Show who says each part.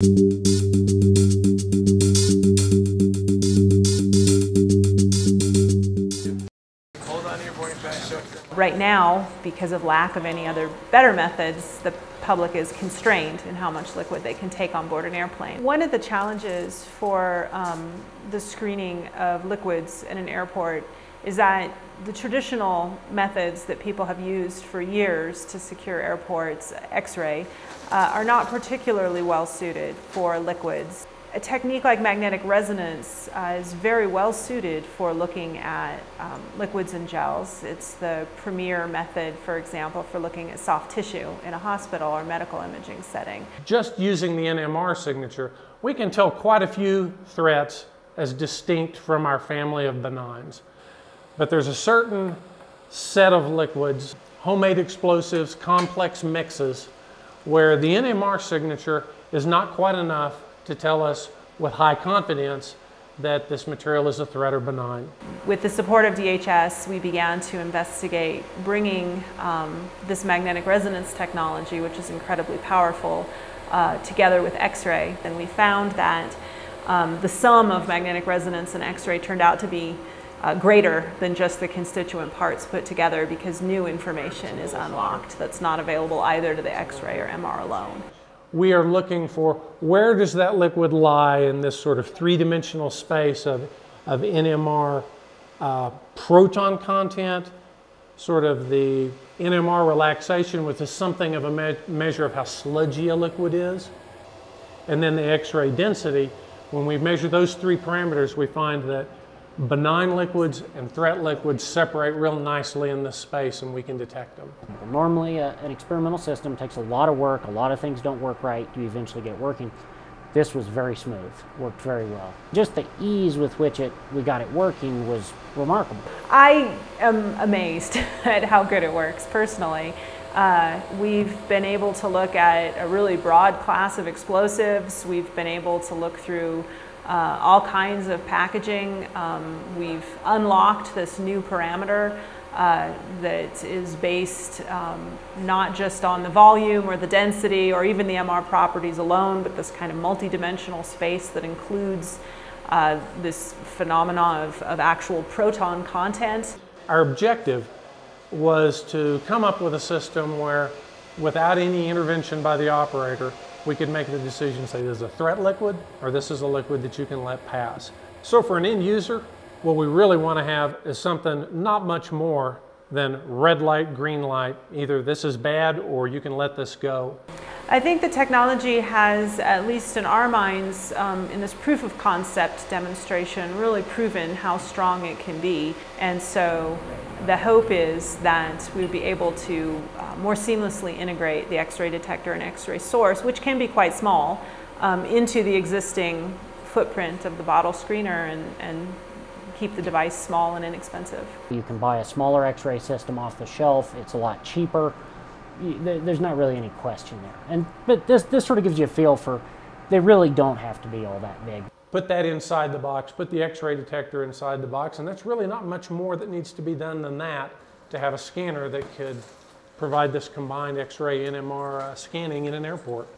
Speaker 1: Right now, because of lack of any other better methods, the public is constrained in how much liquid they can take on board an airplane. One of the challenges for the screening of liquids in an airport is that the traditional methods that people have used for years to secure airports, X-ray, are not particularly well suited for liquids. A technique like magnetic resonance is very well suited for looking at liquids and gels. It's the premier method, for example, for looking at soft tissue in a hospital or medical imaging setting.
Speaker 2: Just using the NMR signature, we can tell quite a few threats as distinct from our family of benigns. But there's a certain set of liquids, homemade explosives, complex mixes, where the NMR signature is not quite enough to tell us with high confidence that this material is a threat or benign.
Speaker 1: With the support of DHS, we began to investigate bringing this magnetic resonance technology, which is incredibly powerful, together with X-ray. And we found that the sum of magnetic resonance and X-ray turned out to be greater than just the constituent parts put together, because new information is unlocked that's not available either to the X-ray or MR alone.
Speaker 2: We are looking for where does that liquid lie in this sort of three-dimensional space of NMR proton content, sort of the NMR relaxation, which is something of a measure of how sludgy a liquid is, and then the X-ray density. When we measure those three parameters, we find that benign liquids and threat liquids separate real nicely in this space, and we can detect them.
Speaker 3: Normally, an experimental system takes a lot of work. A lot of things don't work right to eventually get working. This was very smooth, worked very well. Just the ease with which we got it working was remarkable.
Speaker 1: I am amazed at how good it works, personally. We've been able to look at a really broad class of explosives. We've been able to look through all kinds of packaging. We've unlocked this new parameter that is based not just on the volume or the density or even the MR properties alone, but this kind of multi-dimensional space that includes this phenomena of actual proton content.
Speaker 2: Our objective was to come up with a system where, without any intervention by the operator, we could make the decision, say this is a threat liquid or this is a liquid that you can let pass. So for an end user, what we really want to have is something not much more than red light, green light. Either this is bad or you can let this go.
Speaker 1: I think the technology has, at least in our minds, in this proof of concept demonstration, really proven how strong it can be. And so the hope is that we would be able to more seamlessly integrate the X-ray detector and X-ray source, which can be quite small, into the existing footprint of the bottle screener and keep the device small and inexpensive.
Speaker 3: You can buy a smaller X-ray system off the shelf. It's a lot cheaper. There's not really any question there. But this sort of gives you a feel for, they really don't have to be all that big.
Speaker 2: Put that inside the box, put the X-ray detector inside the box, and that's really not much more that needs to be done than that to have a scanner that could provide this combined X-ray NMR scanning in an airport.